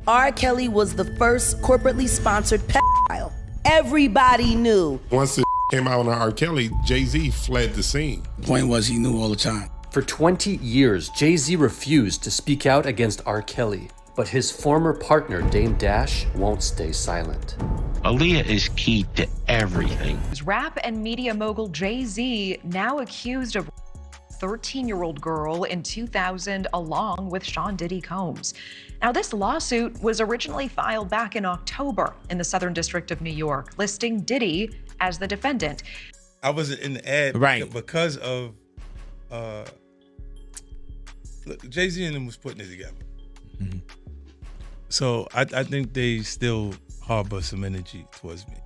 R. Kelly was the first corporately sponsored pedophile. Everybody knew. Once the came out on R. Kelly, Jay-Z fled the scene. The point was he knew all the time. For 20 years, Jay-Z refused to speak out against R. Kelly, but his former partner, Dame Dash, won't stay silent. Aaliyah is key to everything. Rap and media mogul Jay-Z now accused of 13-year-old girl in 2000 along with Sean Diddy Combs. Now, this lawsuit was originally filed back in October in the Southern District of New York, listing Diddy as the defendant. I wasn't in the ad because of look, Jay-Z and them was putting it together. Mm-hmm. So I think they still harbor some energy towards me.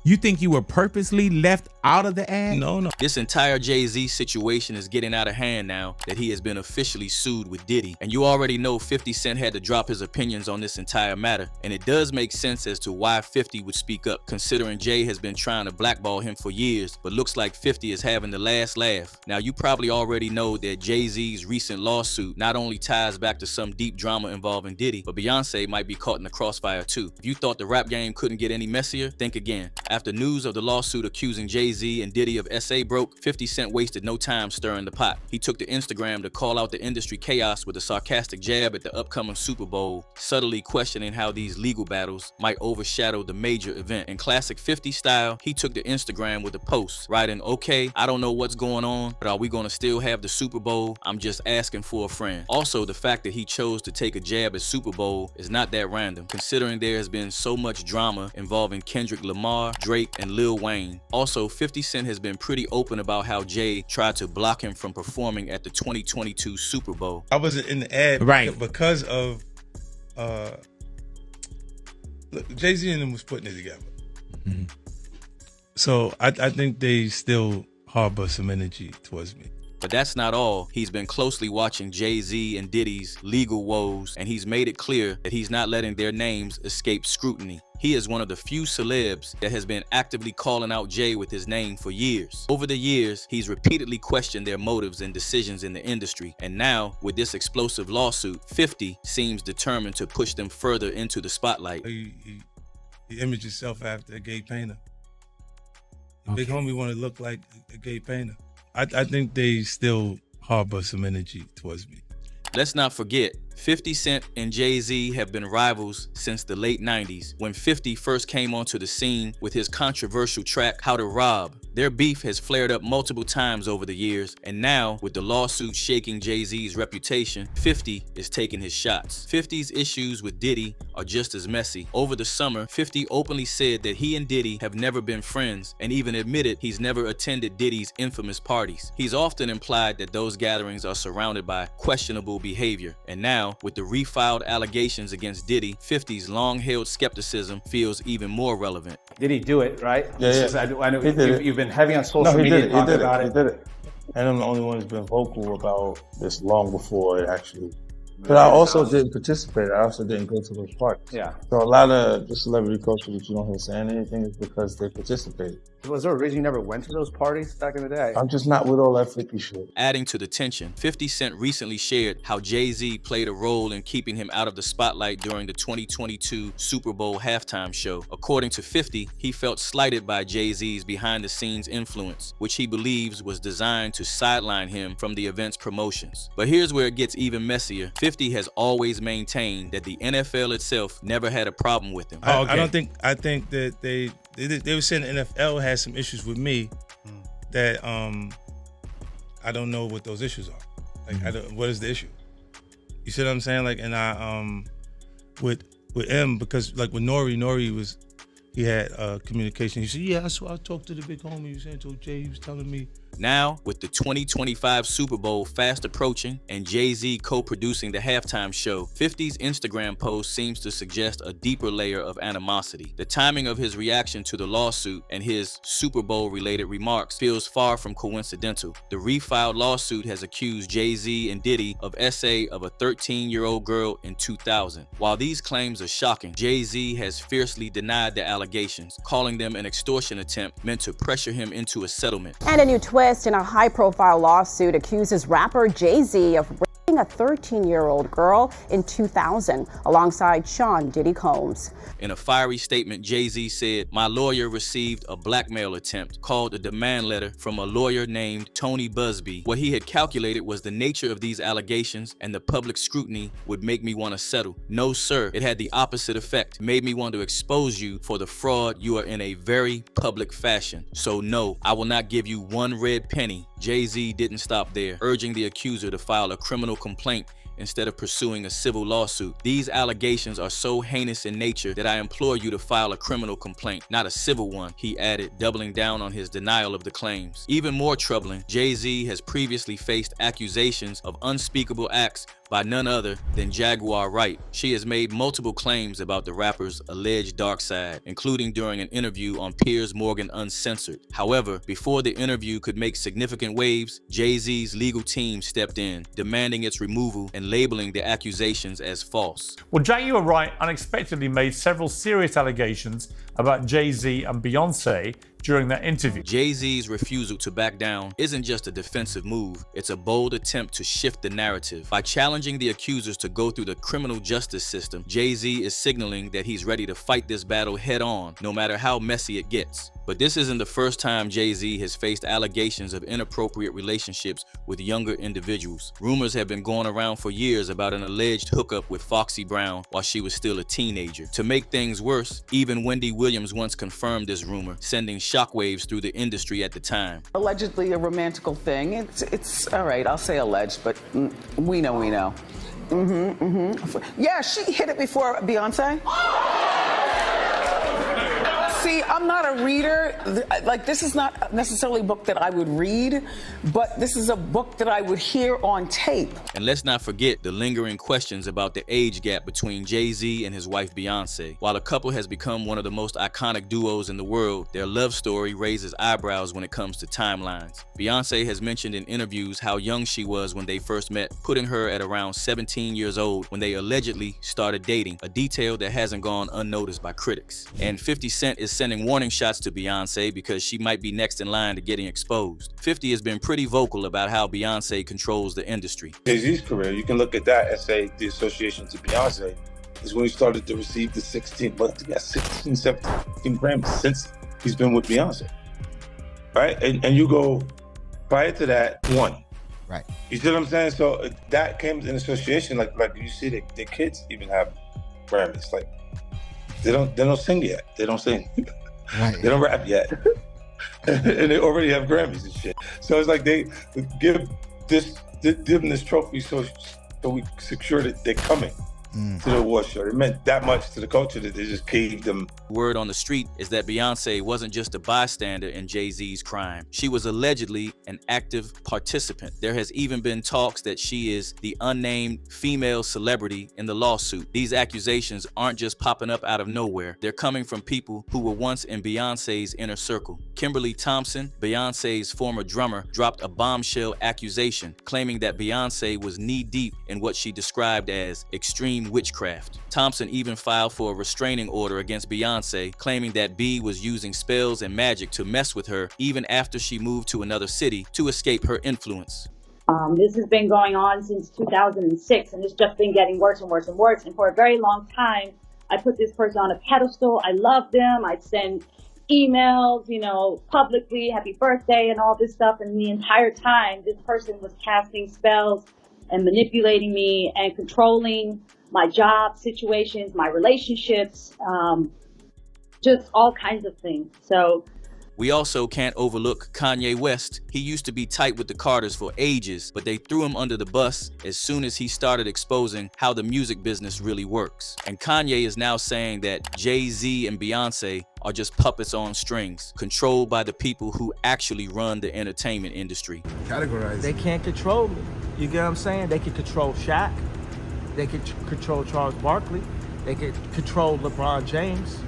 You think you were purposely left out of the ad? No. This entire Jay-Z situation is getting out of hand now that he has been officially sued with Diddy. And you already know 50 Cent had to drop his opinions on this entire matter. And it does make sense as to why 50 would speak up, considering Jay has been trying to blackball him for years, but looks like 50 is having the last laugh. Now, you probably already know that Jay-Z's recent lawsuit not only ties back to some deep drama involving Diddy, but Beyonce might be caught in the crossfire too. If you thought the rap game couldn't get any messier, think again. After news of the lawsuit accusing Jay-Z and Diddy of SA broke, 50 Cent wasted no time stirring the pot. He took to Instagram to call out the industry chaos with a sarcastic jab at the upcoming Super Bowl, subtly questioning how these legal battles might overshadow the major event. In classic 50 style, he took to Instagram with a post, writing, "Okay, I don't know what's going on, but are we gonna still have the Super Bowl? I'm just asking for a friend." Also, the fact that he chose to take a jab at Super Bowl is not that random, considering there has been so much drama involving Kendrick Lamar, Drake, and Lil Wayne. Also, 50 Cent has been pretty open about how Jay tried to block him from performing at the 2022 Super Bowl. I wasn't in the ad because of look, Jay-Z and them was putting it together. Mm-hmm. So I think they still harbor some energy towards me. But that's not all. He's been closely watching Jay-Z and Diddy's legal woes, and he's made it clear that he's not letting their names escape scrutiny. He is one of the few celebs that has been actively calling out Jay with his name for years. Over the years, he's repeatedly questioned their motives and decisions in the industry. And now, with this explosive lawsuit, 50 seems determined to push them further into the spotlight. He imaged himself after a gay painter. The big homie wanted to look like a gay painter. I think they still harbor some energy towards me. Let's not forget, 50 Cent and Jay-Z have been rivals since the late 90s, when 50 first came onto the scene with his controversial track, How to Rob. Their beef has flared up multiple times over the years, and now, with the lawsuit shaking Jay-Z's reputation, 50 is taking his shots. 50's issues with Diddy are just as messy. Over the summer, 50 openly said that he and Diddy have never been friends, and even admitted he's never attended Diddy's infamous parties. He's often implied that those gatherings are surrounded by questionable behavior, and now, with the refiled allegations against Diddy, 50's long-held skepticism feels even more relevant. Did he do it, right? Yeah. I know you've been heavy on social media talking about it. He did it. And I'm the only one who's been vocal about this long before it actually. But I also didn't participate. I also didn't go to those parties. Yeah. So a lot of the celebrity culture that you don't hear saying anything is because they participated. Was there a reason you never went to those parties back in the day? I'm just not with all that 50 shit. Adding to the tension, 50 Cent recently shared how Jay-Z played a role in keeping him out of the spotlight during the 2022 Super Bowl halftime show. According to 50, he felt slighted by Jay-Z's behind-the-scenes influence, which he believes was designed to sideline him from the event's promotions. But here's where it gets even messier. 50 has always maintained that the NFL itself never had a problem with him. I think that they were saying the NFL has some issues with me that I don't know what those issues are. Like, what is the issue? You see what I'm saying? Like, and I with M, because like with Nori he had communication. He said, "Yeah, I talked to the big homie. He was saying to Jay, he was telling me." Now, with the 2025 Super Bowl fast approaching and Jay-Z co-producing the halftime show, 50's Instagram post seems to suggest a deeper layer of animosity. The timing of his reaction to the lawsuit and his Super Bowl-related remarks feels far from coincidental. The refiled lawsuit has accused Jay-Z and Diddy of SA of a 13-year-old girl in 2000. While these claims are shocking, Jay-Z has fiercely denied the allegations, calling them an extortion attempt meant to pressure him into a settlement. And a new twist in a high-profile lawsuit accuses rapper Jay-Z of raping abusing a 13-year-old girl in 2000 alongside Sean Diddy Combs. In a fiery statement, Jay-Z said, "My lawyer received a blackmail attempt called a demand letter from a lawyer named Tony Busby. What he had calculated was the nature of these allegations and the public scrutiny would make me want to settle. No, sir, it had the opposite effect. It made me want to expose you for the fraud you are in a very public fashion. So no, I will not give you one red penny." Jay-Z didn't stop there, urging the accuser to file a criminal complaint instead of pursuing a civil lawsuit. "These allegations are so heinous in nature that I implore you to file a criminal complaint, not a civil one," he added, doubling down on his denial of the claims. Even more troubling, Jay-Z has previously faced accusations of unspeakable acts by none other than Jaguar Wright. She has made multiple claims about the rapper's alleged dark side, including during an interview on Piers Morgan Uncensored. However, before the interview could make significant waves, Jay-Z's legal team stepped in, demanding its removal and labeling the accusations as false. Well, Jaguar Wright unexpectedly made several serious allegations about Jay-Z and Beyonce during that interview. Jay-Z's refusal to back down isn't just a defensive move, it's a bold attempt to shift the narrative. By challenging the accusers to go through the criminal justice system, Jay-Z is signaling that he's ready to fight this battle head on, no matter how messy it gets. But this isn't the first time Jay-Z has faced allegations of inappropriate relationships with younger individuals. Rumors have been going around for years about an alleged hookup with Foxy Brown while she was still a teenager. To make things worse, even Wendy Williams once confirmed this rumor, sending shockwaves through the industry at the time. Allegedly a romantical thing. It's all right, I'll say alleged, but we know. Yeah, she hit it before Beyonce. See, I'm not a reader. Like, this is not necessarily a book that I would read, but this is a book that I would hear on tape. And let's not forget the lingering questions about the age gap between Jay-Z and his wife Beyonce. While the couple has become one of the most iconic duos in the world, their love story raises eyebrows when it comes to timelines. Beyonce has mentioned in interviews how young she was when they first met, putting her at around 17 years old when they allegedly started dating, a detail that hasn't gone unnoticed by critics. And 50 Cent is sending warning shots to Beyonce because she might be next in line to getting exposed. 50 has been pretty vocal about how Beyonce controls the industry. Jay-Z's career, you can look at that and say the association to Beyonce is when he started to receive the 16, 17 Grammys since he's been with Beyonce, right? And you go, prior to that, one. Right. You see what I'm saying? So that came in association, like you see their kids even have Grammys. Like, they don't sing yet. They don't sing. Right. They don't rap yet. And they already have Grammys and shit. So it's like they give them this trophy so we secure that they're coming to the award show. It meant that much to the culture that they just gave them. Word on the street is that Beyonce wasn't just a bystander in Jay-Z's crime. She was allegedly an active participant. There has even been talks that she is the unnamed female celebrity in the lawsuit. These accusations aren't just popping up out of nowhere. They're coming from people who were once in Beyonce's inner circle. Kimberly Thompson, Beyonce's former drummer, dropped a bombshell accusation, claiming that Beyonce was knee-deep in what she described as extreme witchcraft. Thompson even filed for a restraining order against Beyonce, claiming that B was using spells and magic to mess with her even after she moved to another city to escape her influence. This has been going on since 2006, and it's just been getting worse and worse and worse. And for a very long time, I put this person on a pedestal. I loved them. I'd send emails, publicly, happy birthday and all this stuff. And the entire time, this person was casting spells and manipulating me and controlling my job situations, my relationships, just all kinds of things. So we also can't overlook Kanye West. He used to be tight with the Carters for ages, but they threw him under the bus as soon as he started exposing how the music business really works. And Kanye is now saying that Jay-Z and Beyonce are just puppets on strings, controlled by the people who actually run the entertainment industry. Categorize. They can't control me. You get what I'm saying? They can control Shaq. They can control Charles Barkley. They can control LeBron James.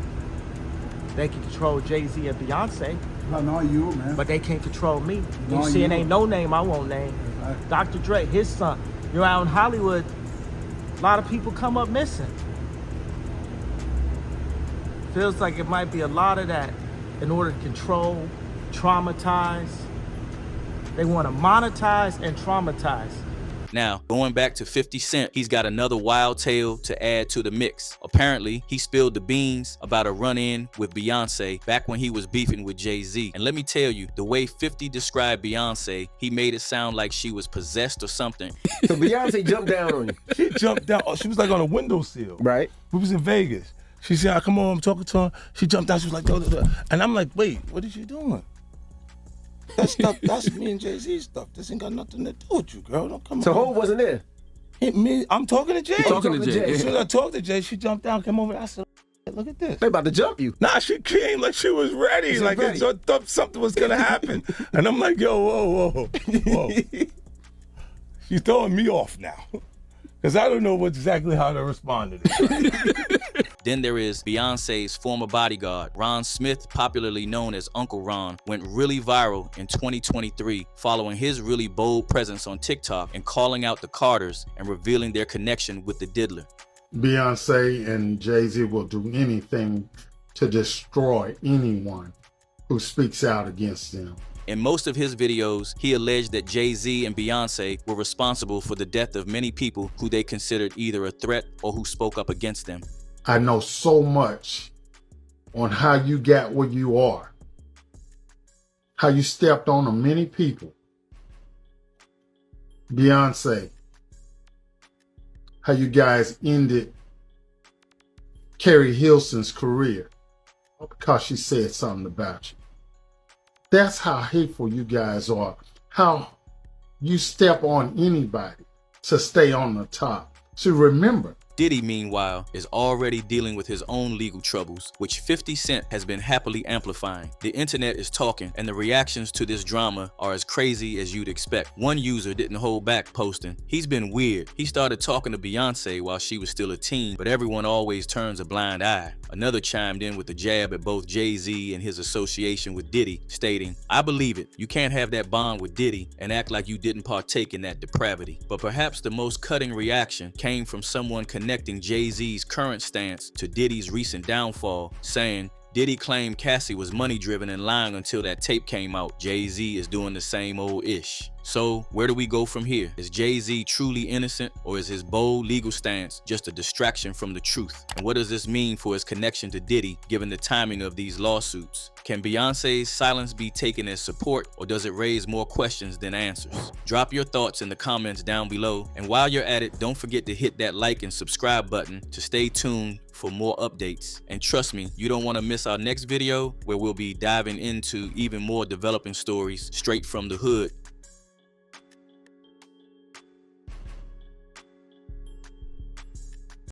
They can control Jay-Z and Beyonce. No, not you, man. But they can't control me. You Not see, it you. ain't no name I won't name. Right. Dr. Dre, his son. You're out in Hollywood, a lot of people come up missing. Feels like it might be a lot of that in order to control, traumatize. They want to monetize and traumatize. Now, going back to 50 Cent, he's got another wild tale to add to the mix. Apparently, he spilled the beans about a run-in with Beyonce back when he was beefing with Jay-Z. And let me tell you, the way 50 described Beyonce, he made it sound like she was possessed or something. So Beyonce jumped down on you. She jumped down. Oh, she was like on a windowsill. Right. We was in Vegas. She said, come on, I'm talking to her. She jumped down. She was like, duh, duh, duh. And I'm like, wait, what is you doing? That stuff, that's me and Jay-Z stuff. This ain't got nothing to do with you, girl. Don't come on. So Hov wasn't there? I'm talking to Jay. You talking to Jay. As soon as I talked to Jay, she jumped down, came over. I said, look at this. They about to jump you. Nah, she came like she was ready. She's like ready. I thought something was gonna happen. And I'm like, yo, whoa. She's throwing me off now. Because I don't know exactly how to respond to this. Then there is Beyonce's former bodyguard, Ron Smith, popularly known as Uncle Ron, went really viral in 2023 following his really bold presence on TikTok and calling out the Carters and revealing their connection with the diddler. Beyonce and Jay-Z will do anything to destroy anyone who speaks out against them. In most of his videos, he alleged that Jay-Z and Beyonce were responsible for the death of many people who they considered either a threat or who spoke up against them. I know so much on how you got where you are, how you stepped on many people. Beyonce, how you guys ended Carrie Hilson's career because she said something about you. That's how hateful you guys are, how you step on anybody to stay on the top. So remember, Diddy, meanwhile, is already dealing with his own legal troubles, which 50 Cent has been happily amplifying. The internet is talking, and the reactions to this drama are as crazy as you'd expect. One user didn't hold back posting, "He's been weird. He started talking to Beyonce while she was still a teen, but everyone always turns a blind eye." Another chimed in with a jab at both Jay-Z and his association with Diddy, stating, "I believe it. You can't have that bond with Diddy and act like you didn't partake in that depravity." But perhaps the most cutting reaction came from someone connecting Jay-Z's current stance to Diddy's recent downfall, saying, "Diddy claimed Cassie was money-driven and lying until that tape came out. Jay-Z is doing the same old ish." So, where do we go from here? Is Jay-Z truly innocent, or is his bold legal stance just a distraction from the truth? And what does this mean for his connection to Diddy, given the timing of these lawsuits? Can Beyonce's silence be taken as support, or does it raise more questions than answers? Drop your thoughts in the comments down below, and while you're at it, don't forget to hit that like and subscribe button to stay tuned for more updates. And trust me, you don't want to miss our next video, where we'll be diving into even more developing stories straight from the hood.